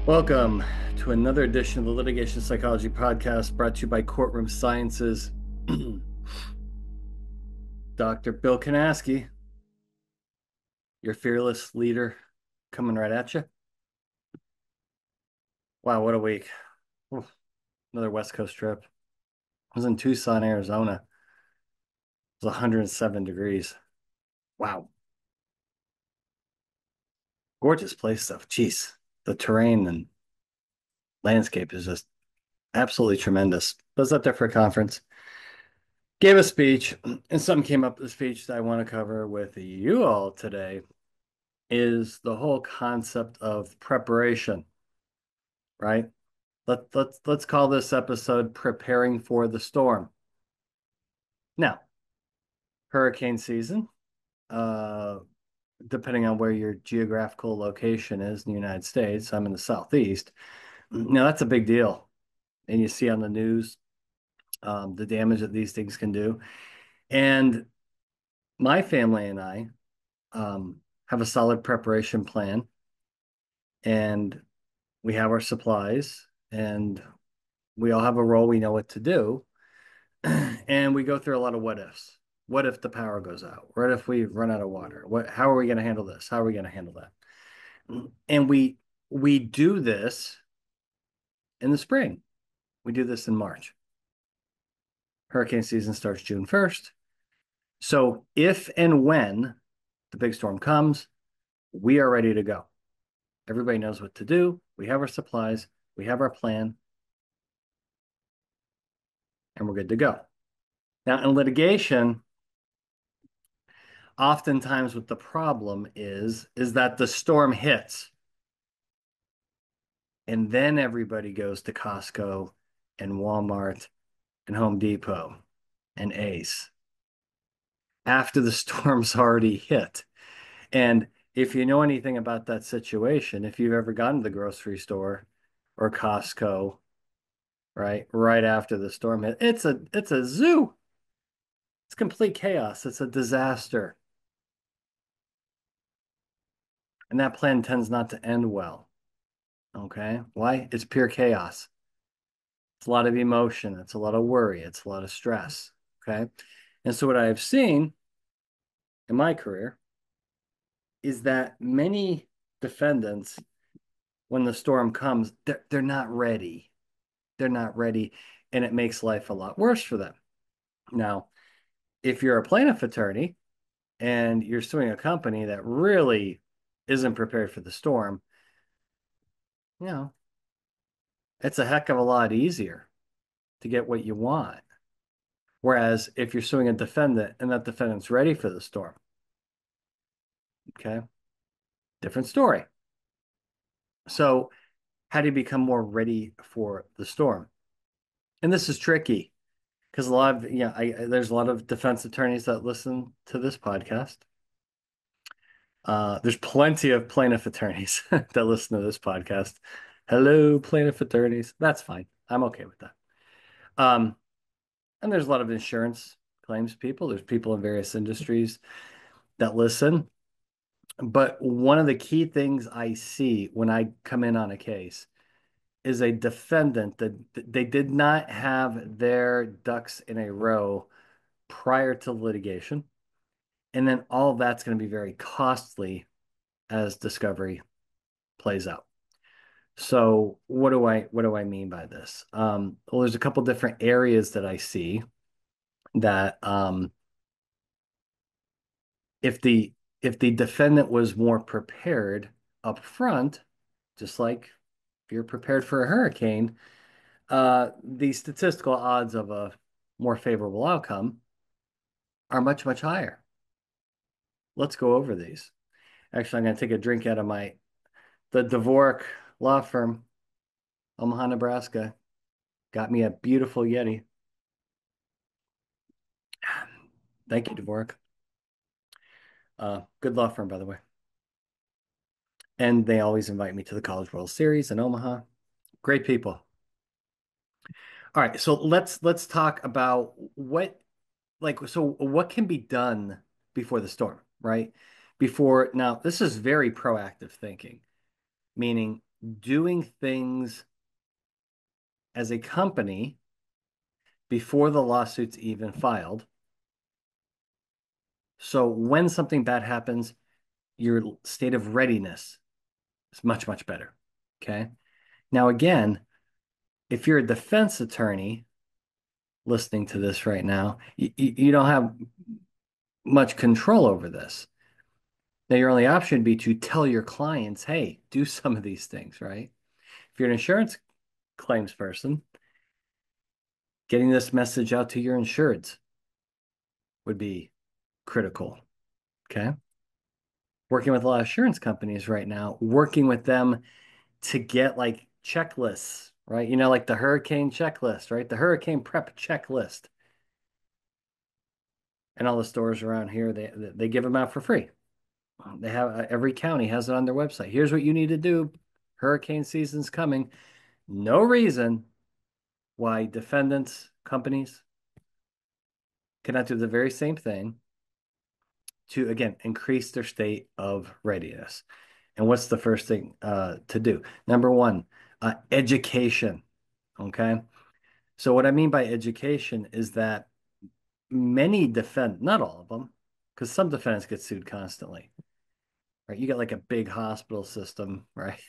Welcome to another edition of the Litigation Psychology Podcast brought to you by Courtroom Sciences. Dr. Bill Kanasky, your fearless leader, coming right at you. Wow, what a week. Oof, another West Coast trip. I was in Tucson, Arizona. It was 107 degrees. Wow. Gorgeous place, though. Jeez, the terrain and landscape is just absolutely tremendous. I was up there for a conference, gave a speech, and something came up the speech that I want to cover with you all today is the whole concept of preparation, right? Let's call this episode Preparing for the Storm. Now, hurricane season, uh, depending on where your geographical location is in the United States, I'm in the Southeast. Now, that's a big deal. And you see on the news the damage that these things can do. And my family and I have a solid preparation plan, and we have our supplies, and we all have a role. We know what to do. And we go through a lot of what ifs. What if the power goes out? What if we run out of water? How are we going to handle this? How are we going to handle that? And we do this in the spring. We do this in March. Hurricane season starts June 1st. So if and when the big storm comes, we are ready to go. Everybody knows what to do. We have our supplies, we have our plan, and we're good to go. Now, in litigation, oftentimes what the problem is that the storm hits, and then everybody goes to Costco and Walmart and Home Depot and Ace after the storm's already hit. And if you know anything about that situation, if you've ever gone to the grocery store or Costco, right after the storm hit, it's a zoo. It's complete chaos. It's a disaster. And that plan tends not to end well. Okay. Why? It's pure chaos. It's a lot of emotion. It's a lot of worry. It's a lot of stress. Okay. And so what I've seen in my career is that many defendants, when the storm comes, they're not ready. They're not ready. And it makes life a lot worse for them. Now, if you're a plaintiff attorney and you're suing a company that really isn't prepared for the storm, you know, it's a heck of a lot easier to get what you want. Whereas if you're suing a defendant and that defendant's ready for the storm, okay, different story. So, how do you become more ready for the storm? And this is tricky because a lot of, there's a lot of defense attorneys that listen to this podcast. There's plenty of plaintiff attorneys that listen to this podcast. Hello, plaintiff attorneys. That's fine. I'm okay with that. Um, and there's a lot of insurance claims people. There's people in various industries that listen. But one of the key things I see when I come in on a case is a defendant that they did not have their ducks in a row prior to litigation. And then all of that's going to be very costly as discovery plays out. So what do I mean by this? Well, there's a couple different areas that I see that if the if the defendant was more prepared up front, just like if you're prepared for a hurricane, the statistical odds of a more favorable outcome are much, much higher. Let's go over these. Actually, I'm going to take a drink out of the Dvorak law firm, Omaha, Nebraska. Got me a beautiful Yeti. Thank you, Dvorak. Good law firm, by the way. And they always invite me to the College World Series in Omaha. Great people. All right, so let's talk about what can be done before the storm, right? Before now, this is very proactive thinking, meaning doing things as a company before the lawsuit's even filed. So when something bad happens, your state of readiness is much, much better. Okay. Now, again, if you're a defense attorney listening to this right now, you don't have much control over this. Now, your only option would be to tell your clients, hey, do some of these things, right? If you're an insurance claims person, getting this message out to your insureds would be critical. Okay. Working with a lot of insurance companies right now, working with them to get like checklists, right? You know, like the hurricane checklist, right? The hurricane prep checklist. And all the stores around here, they give them out for free. They have every county has it on their website. Here's what you need to do. Hurricane season's coming. No reason why defendants, companies cannot do the very same thing to, again, increase their state of readiness. And what's the first thing to do? Number one, education. Okay. So what I mean by education is that many defend, not all of them, because some defendants get sued constantly, right? You got like a big hospital system, right?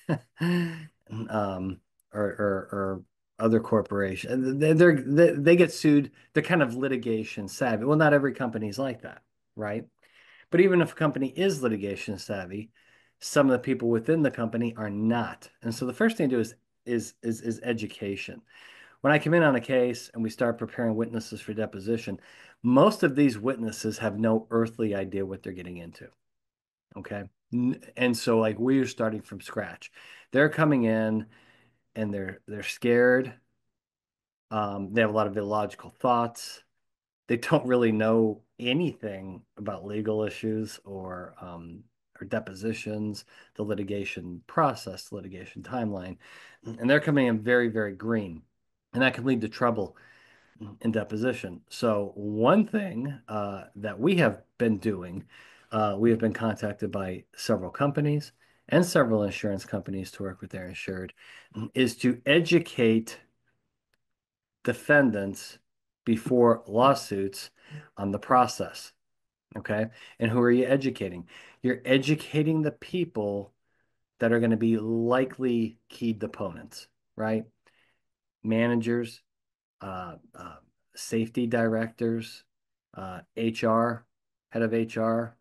um, or other corporation. They get sued. They're kind of litigation savvy. Well, not every company is like that, right? But even if a company is litigation savvy, some of the people within the company are not. And so the first thing to do is education. When I come in on a case and we start preparing witnesses for deposition, most of these witnesses have no earthly idea what they're getting into. Okay. And so like we're starting from scratch. They're coming in and they're scared. They have a lot of illogical thoughts. They don't really know anything about legal issues or depositions, the litigation process, the litigation timeline. And they're coming in very, very green. And that can lead to trouble in deposition. So one thing that we have been doing, we have been contacted by several companies and several insurance companies to work with their insured, is to educate defendants before lawsuits on the process. Okay. And who are you educating? You're educating the people that are going to be likely key deponents, right? Managers, uh, uh, safety directors, HR, head of HR,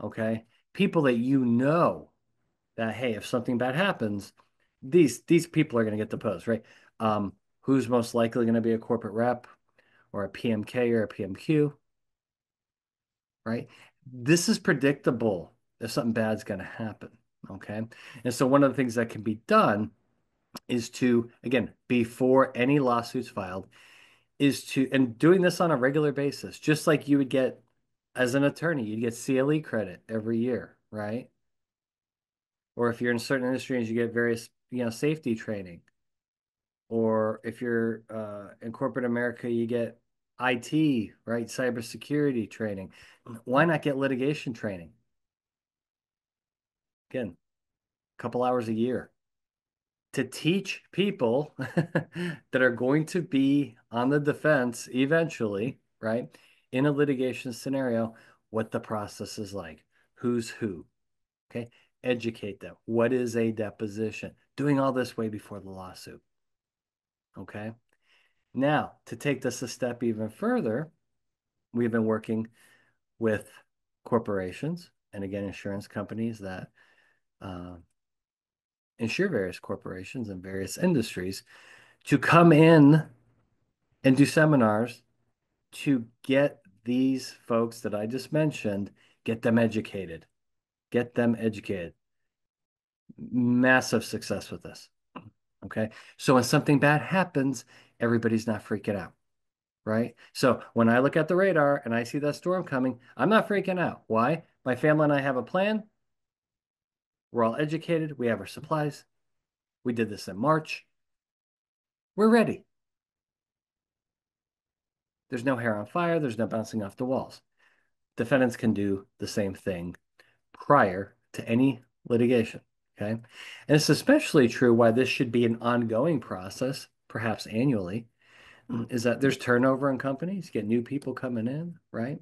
okay? People that you know that, hey, if something bad happens, these people are going to get deposed, right? Who's most likely going to be a corporate rep or a PMK or a PMQ, right? This is predictable if something bad's going to happen, okay? And so one of the things that can be done is to, again, before any lawsuits filed, is to, and doing this on a regular basis, just like you would get as an attorney, you'd get CLE credit every year, right? Or if you're in certain industries, you get various, safety training. Or if you're in corporate America, you get IT, right? Cybersecurity training. Why not get litigation training? Again, a couple hours a year to teach people that are going to be on the defense eventually, right? In a litigation scenario, what the process is like, who's who, okay? Educate them. What is a deposition? Doing all this way before the lawsuit, okay? Now, to take this a step even further, we've been working with corporations and again, insurance companies that uh, insure various corporations and various industries to come in and do seminars to get these folks that I just mentioned, get them educated, get them educated. Massive success with this. Okay. So when something bad happens, everybody's not freaking out. Right. So when I look at the radar and I see that storm coming, I'm not freaking out. Why? My family and I have a plan. We're all educated. We have our supplies. We did this in March. We're ready. There's no hair on fire. There's no bouncing off the walls. Defendants can do the same thing prior to any litigation. Okay. And it's especially true why this should be an ongoing process, perhaps annually, is that there's turnover in companies, you get new people coming in, right?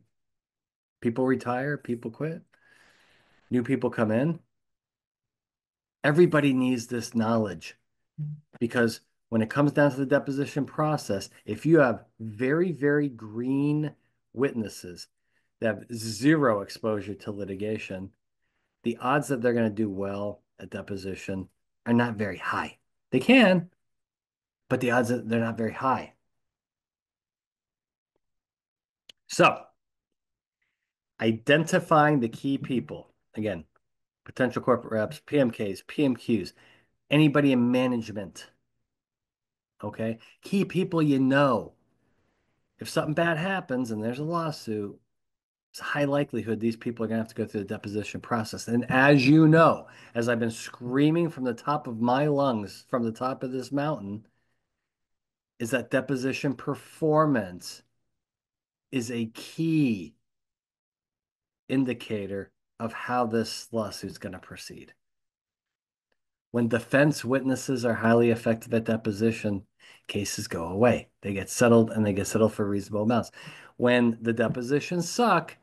People retire, people quit, new people come in. Everybody needs this knowledge because when it comes down to the deposition process, if you have very, very green witnesses that have zero exposure to litigation, the odds that they're going to do well at deposition are not very high. They can, but the odds that they're not very high. So, identifying the key people, again, potential corporate reps, PMKs, PMQs, anybody in management, okay? Key people you know. If something bad happens and there's a lawsuit, it's a high likelihood these people are going to have to go through the deposition process. And as you know, as I've been screaming from the top of my lungs, from the top of this mountain, is that deposition performance is a key indicator of how this lawsuit is going to proceed. When defense witnesses are highly effective at deposition, cases go away. They get settled and they get settled for reasonable amounts. When the depositions suck,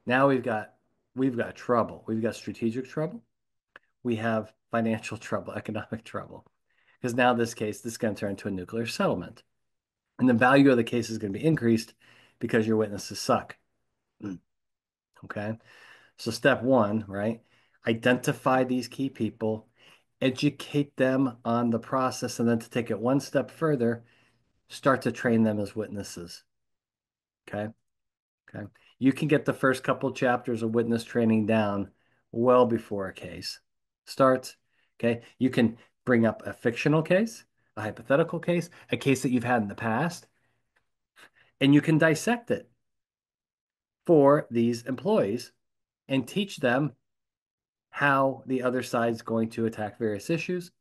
now we've got trouble. We've got strategic trouble. We have financial trouble, economic trouble. Because now this is going to turn into a nuclear settlement. And the value of the case is going to be increased because your witnesses suck. Okay. So step one, right? Identify these key people, educate them on the process, and then to take it one step further, start to train them as witnesses. Okay. Okay. You can get the first couple chapters of witness training down well before a case starts. Okay. You can bring up a fictional case, a hypothetical case, a case that you've had in the past, and you can dissect it for these employees and teach them how the other side's going to attack various issues,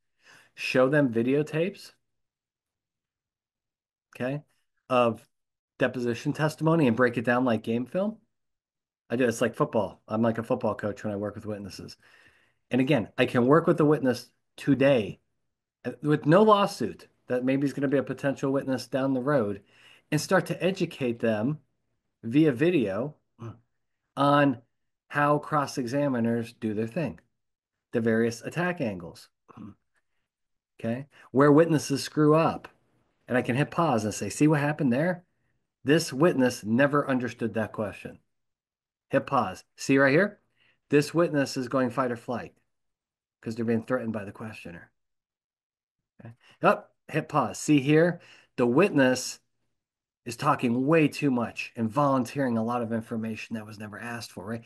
show them videotapes, okay, of deposition testimony and break it down like game film. I do. It's like football. I'm like a football coach when I work with witnesses. And again, I can work with the witness today with no lawsuit that maybe is going to be a potential witness down the road and start to educate them via video on how cross-examiners do their thing, the various attack angles, okay, where witnesses screw up. And I can hit pause and say, see what happened there? This witness never understood that question. Hit pause. See right here? This witness is going fight or flight because they're being threatened by the questioner. Okay. Oh, hit pause. See here? The witness is talking way too much and volunteering a lot of information that was never asked for, right?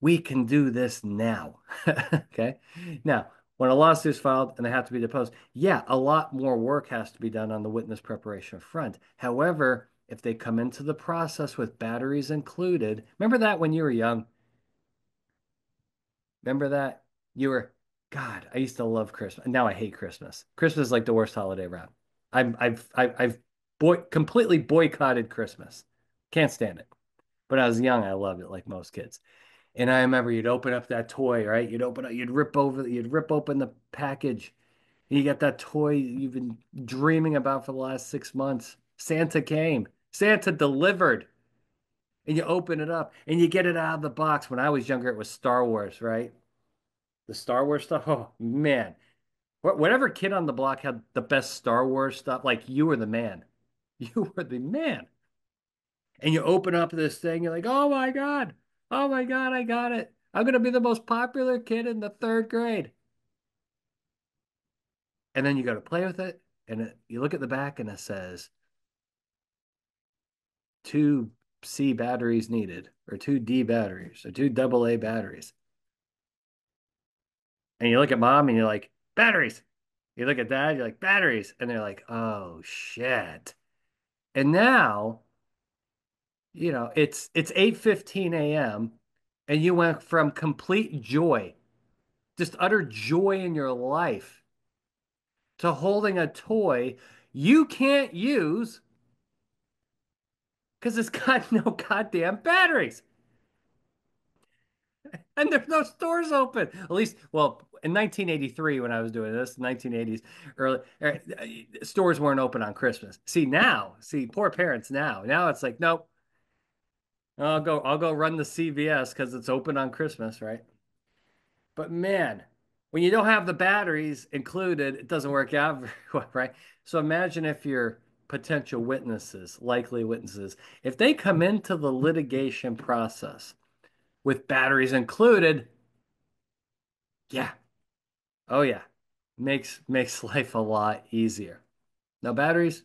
We can do this now. Okay. Now, when a lawsuit is filed and they have to be deposed, yeah, a lot more work has to be done on the witness preparation front. However, if they come into the process with batteries included, remember that when you were young? Remember that you were, God, I used to love Christmas. Now I hate Christmas. Christmas is like the worst holiday around. I've completely boycotted Christmas. Can't stand it. But when I was young, I loved it like most kids. And I remember you'd open up that toy, right? You'd rip open the package. And you got that toy you've been dreaming about for the last 6 months. Santa came. Santa delivered. And you open it up and you get it out of the box. When I was younger, it was Star Wars, right? The Star Wars stuff. Oh man. Whatever kid on the block had the best Star Wars stuff, like you were the man. You were the man. And you open up this thing, you're like, oh my God. Oh my God, I got it. I'm gonna be the most popular kid in the third grade. And then you go to play with it, and you look at the back and it says two C batteries needed, or two D batteries, or two double A batteries. And you look at mom and you're like, batteries. You look at dad, you're like, batteries. And they're like, oh shit. And now, it's 8:15 a.m. and you went from complete joy, just utter joy in your life, to holding a toy you can't use because it's got no goddamn batteries. And there's no stores open. At least, well, in 1983, when I was doing this, 1980s, early stores weren't open on Christmas. See, poor parents now. Now it's like, nope, I'll go run the CVS because it's open on Christmas, right? But man, when you don't have the batteries included, it doesn't work out very well, right? So imagine if your potential witnesses, likely witnesses, if they come into the litigation process with batteries included, yeah, oh yeah, makes life a lot easier. No batteries,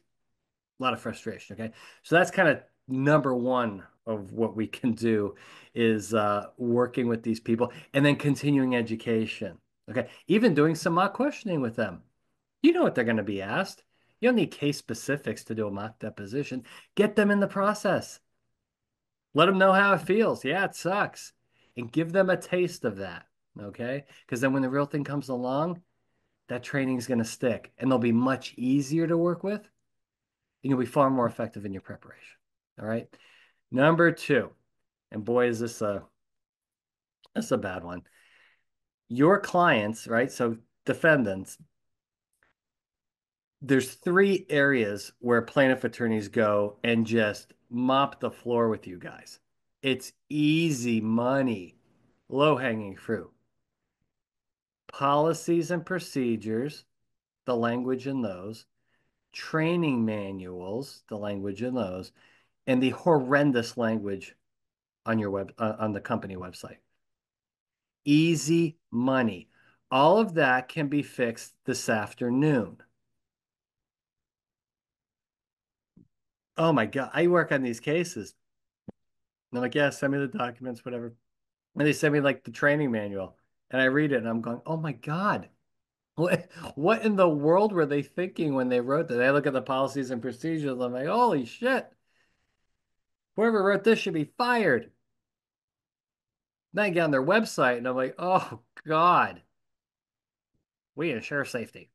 a lot of frustration. Okay, so that's kind of number one of what we can do is working with these people and then continuing education. Okay, even doing some mock questioning with them. You know what they're going to be asked. You don't need case specifics to do a mock deposition. Get them in the process. Let them know how it feels. Yeah, it sucks. And give them a taste of that. Okay, because then when the real thing comes along, that training is going to stick and they'll be much easier to work with and you'll be far more effective in your preparation. All right. Number two, and boy, is this a bad one. Your clients, right? So defendants, there's three areas where plaintiff attorneys go and just mop the floor with you guys. It's easy money, low-hanging fruit. Policies and procedures, the language in those, training manuals, the language in those, and the horrendous language on your on the company website. Easy money. All of that can be fixed this afternoon. Oh my God. I work on these cases. And I'm like, yeah, send me the documents, whatever. And they send me like the training manual. And I read it and I'm going, oh my God. What in the world were they thinking when they wrote that? I look at the policies and procedures. I'm like, holy shit. Whoever wrote this should be fired. Then I get on their website and I'm like, oh God, we ensure safety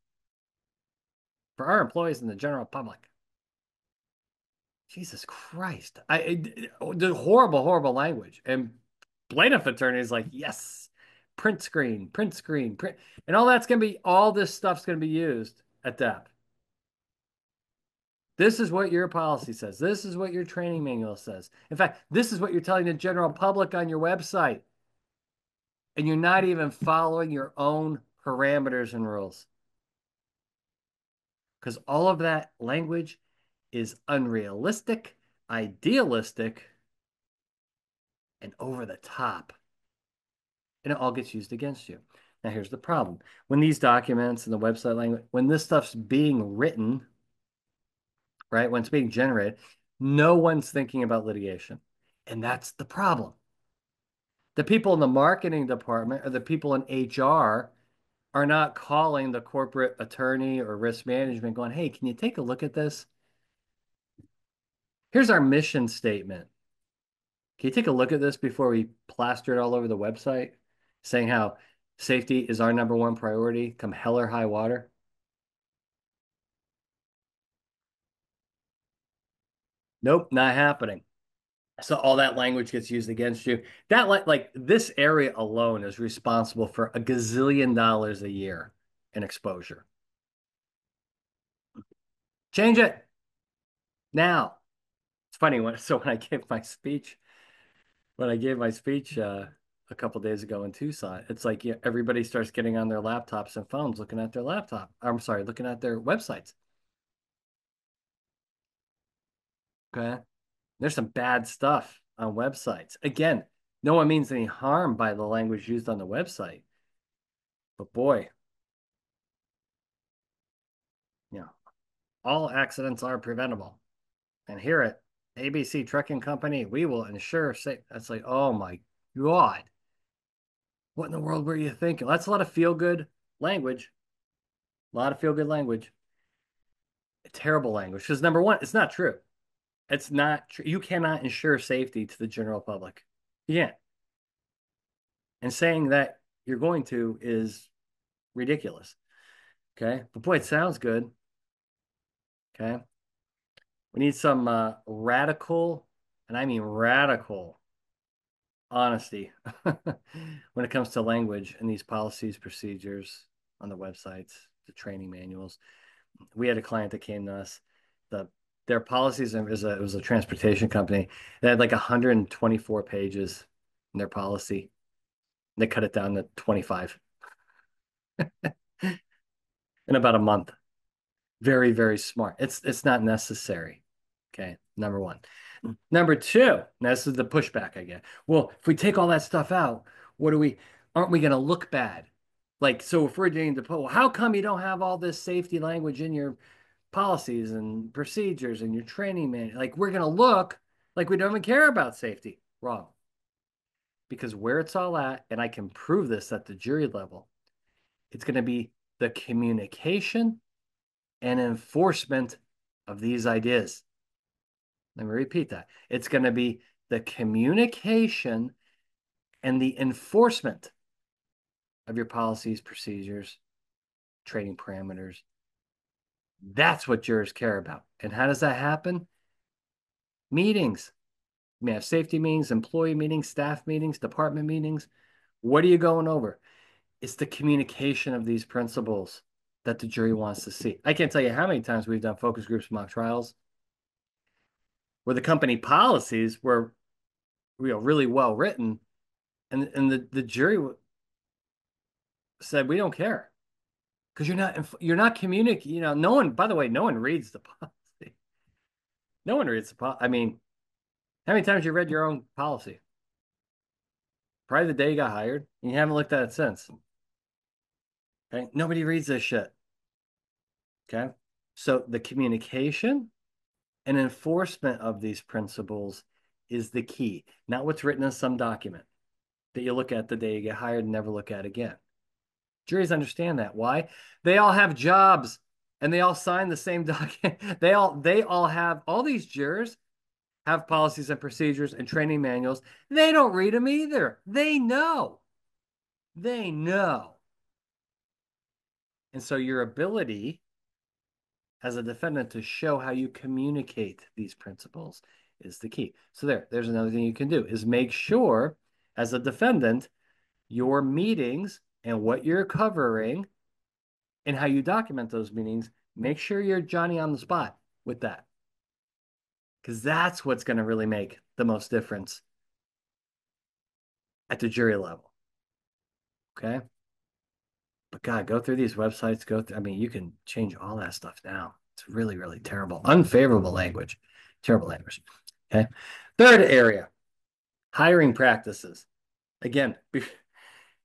for our employees and the general public. Jesus Christ. The horrible, horrible language. And plaintiff attorneys like, yes, print screen, print. And all this stuff's going to be used at depth. This is what your policy says. This is what your training manual says. In fact, this is what you're telling the general public on your website. And you're not even following your own parameters and rules. Because all of that language is unrealistic, idealistic, and over the top. And it all gets used against you. Now, here's the problem. When these documents and the website language, when this stuff's being written, right, when it's being generated, no one's thinking about litigation. And that's the problem. The people in the marketing department or the people in HR are not calling the corporate attorney or risk management going, hey, can you take a look at this? Here's our mission statement. Can you take a look at this before we plaster it all over the website, saying how safety is our number one priority, come hell or high water? Nope, not happening. So all that language gets used against you. That like this area alone is responsible for a gazillion dollars a year in exposure. Change it now. It's funny when I gave my speech, a couple days ago in Tucson, it's like yeah, everybody starts getting on their laptops and phones, looking at their laptop. I'm sorry, looking at their websites. Okay. There's some bad stuff on websites. Again, no one means any harm by the language used on the website. But boy, you know, all accidents are preventable. And here at ABC Trucking Company, we will ensure safe. That's like, oh my God. What in the world were you thinking? That's a lot of feel good language. A lot of feel good language. Terrible language. Because number one, it's not true. It's not true. You cannot ensure safety to the general public. You can't. And saying that you're going to is ridiculous. Okay. But boy, it sounds good. Okay. We need some radical, and I mean radical honesty when it comes to language and these policies, procedures on the websites, the training manuals. We had a client that came to us. The Their policies, it was a transportation company. They had like 124 pages in their policy. They cut it down to 25 in about a month. Very, very smart. It's not necessary. Okay, number one. Number two, now this is the pushback I get. Well, if we take all that stuff out, what do we, aren't we going to look bad? Like, so if we're doing the, well, how come you don't have all this safety language in your policies and procedures and your training man? Like, we're going to look like we don't even care about safety. Wrong. Because where it's all at, and I can prove this at the jury level, it's going to be the communication and enforcement of these ideas. Let me repeat that. It's going to be the communication and the enforcement of your policies, procedures, training parameters. That's what jurors care about. And how does that happen? Meetings. You may have safety meetings, employee meetings, staff meetings, department meetings. What are you going over? It's the communication of these principles that the jury wants to see. I can't tell you how many times we've done focus groups, mock trials, where the company policies were really well written, and the jury said, we don't care because you're not communicating. No one, by the way, no one reads the policy. No one reads the policy. I mean, how many times you read your own policy? Probably the day you got hired, and you haven't looked at it since. Okay, nobody reads this shit. Okay, so the communication and enforcement of these principles is the key, not what's written in some document that you look at the day you get hired and never look at again. Juries understand that. Why? They all have jobs and they all sign the same document. They all have, all these jurors have policies and procedures and training manuals. They don't read them either. They know. They know. And so your ability as a defendant to show how you communicate these principles is the key. So there's another thing you can do is make sure as a defendant, your meetings and what you're covering and how you document those meetings, make sure you're Johnny on the spot with that. Because that's what's going to really make the most difference at the jury level. Okay. But God, go through these websites, I mean, you can change all that stuff now. It's really, really terrible. Unfavorable language. Terrible language. Okay. Third area, hiring practices. Again,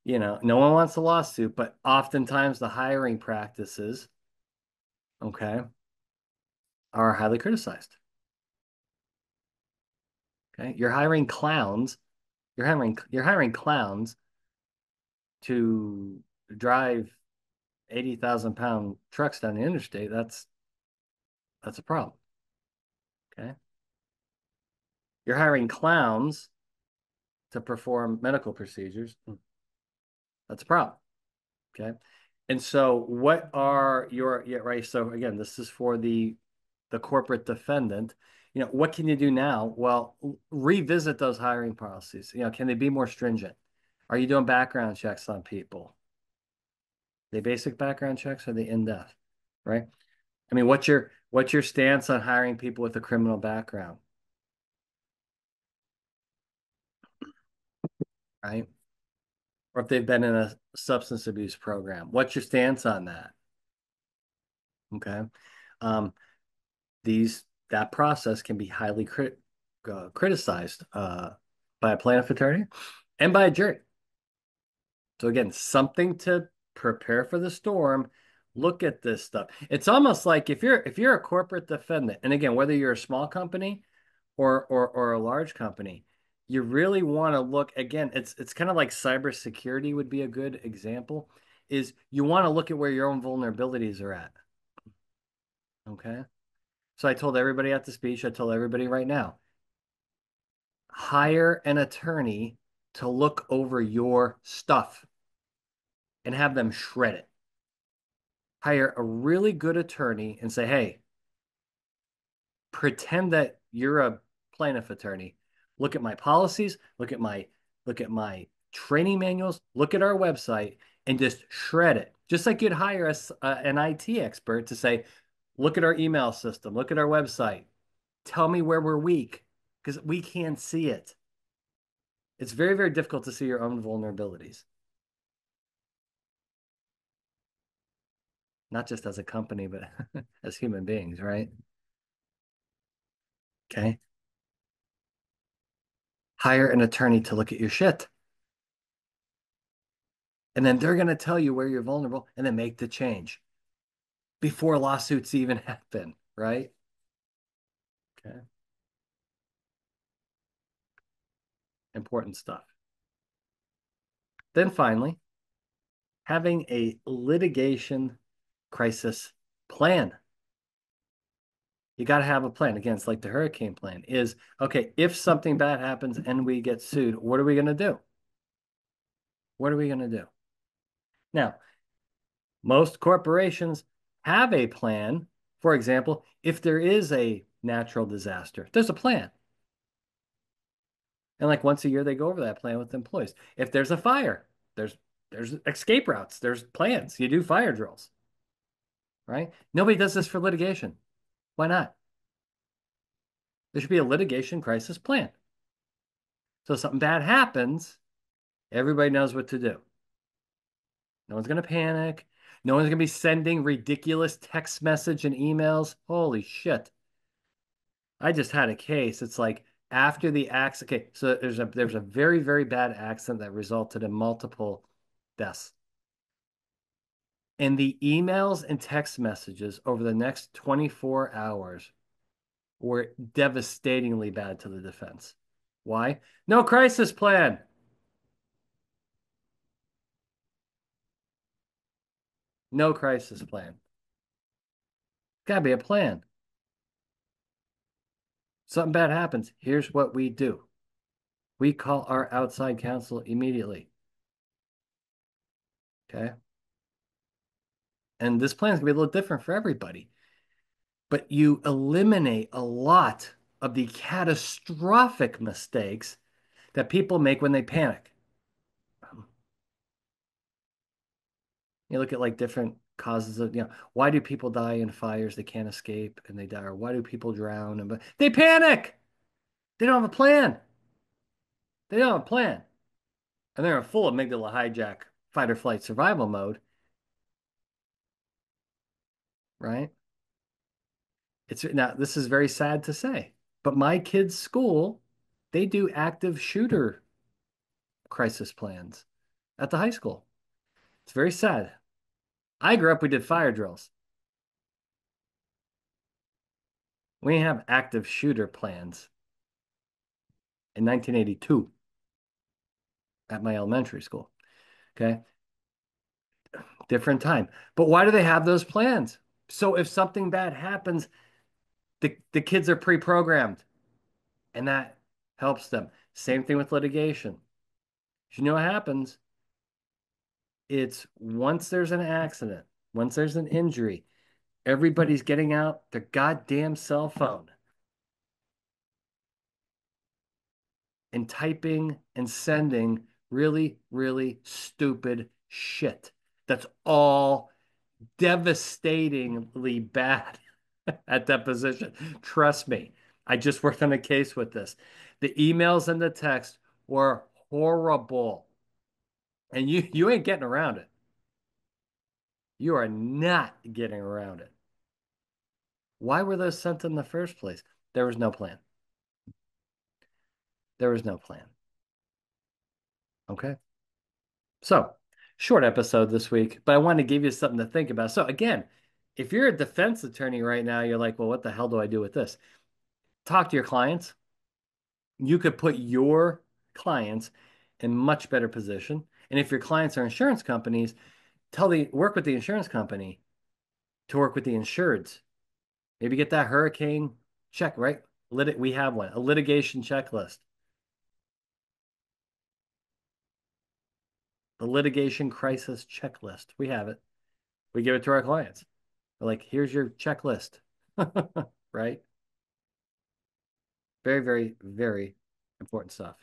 no one wants a lawsuit, but oftentimes the hiring practices, okay, are highly criticized. Okay. You're hiring clowns. You're hiring clowns to drive 80,000-pound trucks down the interstate. That's a problem. Okay. You're hiring clowns to perform medical procedures. That's a problem. Okay. And so what are yeah, right. So again, this is for the corporate defendant. What can you do now? Well, revisit those hiring policies. Can they be more stringent? Are you doing background checks on people? They basic background checks or the in-depth, right? I mean, what's your stance on hiring people with a criminal background, right? Or if they've been in a substance abuse program, what's your stance on that? Okay. Um, that process can be highly criticized by a plaintiff attorney and by a jury. So again, something to prepare for the storm. Look at this stuff. It's almost like if you're a corporate defendant, and again, whether you're a small company or a large company, you really want to look again. It's kind of like cybersecurity would be a good example. Is you want to look at where your own vulnerabilities are at. Okay. So I told everybody at the speech, I told everybody right now, hire an attorney to look over your stuff and have them shred it. Hire a really good attorney and say, hey, pretend that you're a plaintiff attorney. Look at my policies, look at my look at my training manuals, look at our website, and just shred it. Just like you'd hire an IT expert to say, look at our email system, look at our website, tell me where we're weak, because we can't see it. It's very, very difficult to see your own vulnerabilities, not just as a company, but as human beings, right? Okay. Hire an attorney to look at your shit. And then they're going to tell you where you're vulnerable and then make the change before lawsuits even happen, right? Okay. Important stuff. Then finally, having a litigation crisis plan. You got to have a plan. Again, it's like the hurricane plan is okay, if something bad happens and we get sued, what are we going to do? What are we going to do? Now, most corporations have a plan. For example, if there is a natural disaster, there's a plan. And like once a year, they go over that plan with employees. If there's a fire, there's escape routes, there's plans. You do fire drills, right? Nobody does this for litigation. Why not? There should be a litigation crisis plan. So if something bad happens, everybody knows what to do. No one's going to panic. No one's going to be sending ridiculous text message and emails. Holy shit. I just had a case. It's like after the accident. Okay, so there's a very, very bad accident that resulted in multiple deaths. And the emails and text messages over the next 24 hours were devastatingly bad to the defense. Why? No crisis plan. No crisis plan. Gotta be a plan. Something bad happens. Here's what we do. We call our outside counsel immediately. Okay. And this plan is gonna be a little different for everybody. But you eliminate a lot of the catastrophic mistakes that people make when they panic. You look at like different causes of, why do people die in fires they can't escape and they die? Or why do people drown? And but they panic. They don't have a plan. They don't have a plan. And they're in full amygdala hijack, fight or flight survival mode, right? It's now this is very sad to say, but my kids' school, they do active shooter crisis plans at the high school. It's very sad. I grew up, we did fire drills. We have active shooter plans in 1982 at my elementary school. Okay. Different time. But why do they have those plans? So if something bad happens, the kids are pre-programmed and that helps them. Same thing with litigation. You know what happens? It's once there's an accident, once there's an injury, everybody's getting out their goddamn cell phone and typing and sending really, really stupid shit. That's all devastatingly bad at that position. Trust me. I just worked on a case with this. The emails and the text were horrible. And you ain't getting around it. You are not getting around it. Why were those sent in the first place? There was no plan. There was no plan. Okay. So, short episode this week, but I want to give you something to think about. So, again, if you're a defense attorney right now, you're like, well, what the hell do I do with this? Talk to your clients. You could put your clients in much better position. And if your clients are insurance companies, work with the insurance company to work with the insureds. Maybe get that hurricane check, right? We have one, a litigation checklist, the litigation crisis checklist. We have it. We give it to our clients. We're like, here's your checklist, right? Very, very, very important stuff.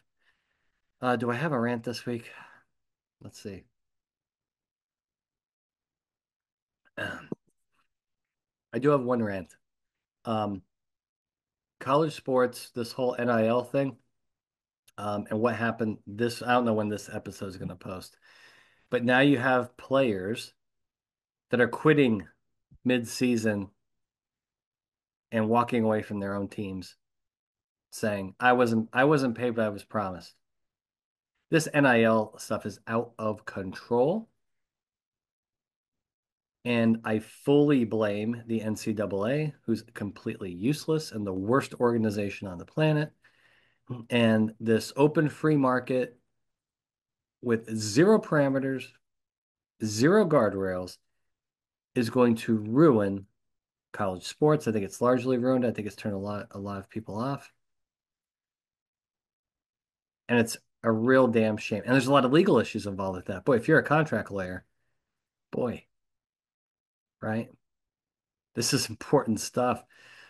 Do I have a rant this week? Let's see. I do have one rant. Um, College sports, this whole NIL thing, and what happened this, I don't know when this episode is going to post, but now you have players that are quitting mid-season and walking away from their own teams saying, I wasn't paid what I was promised. This NIL stuff is out of control. And I fully blame the NCAA, who's completely useless and the worst organization on the planet. And this open free market with zero parameters, zero guardrails is going to ruin college sports. I think it's largely ruined. I think it's turned a lot of people off. And it's a real damn shame. And there's a lot of legal issues involved with that. Boy, if you're a contract lawyer, boy, right? This is important stuff.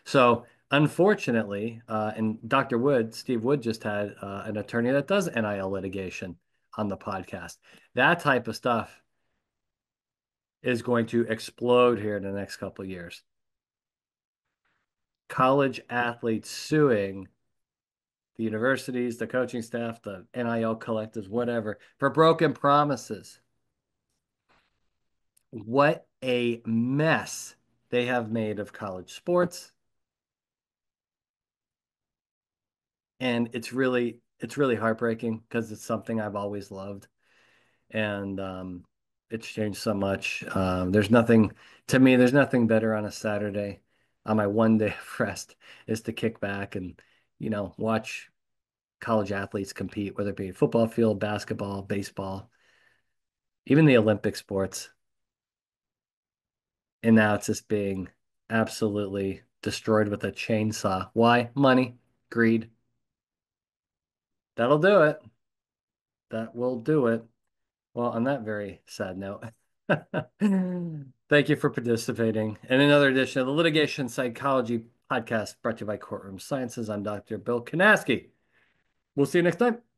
So, unfortunately, and Dr. Wood, Steve Wood, just had an attorney that does NIL litigation on the podcast. That type of stuff is going to explode here in the next couple of years. College athletes suing the universities, the coaching staff, the NIL collectives, whatever, for broken promises. What a mess they have made of college sports. And it's really heartbreaking because it's something I've always loved, and it's changed so much. There's nothing to me. There's nothing better on a Saturday, on my one day of rest, is to kick back and watch college athletes compete, whether it be football field, basketball, baseball, even the Olympic sports. And now it's just being absolutely destroyed with a chainsaw. Why? Money, greed. That'll do it. That will do it. Well, on that very sad note, thank you for participating in another edition of the Litigation Psychology Podcast brought to you by Courtroom Sciences. I'm Dr. Bill Kanasky. We'll see you next time.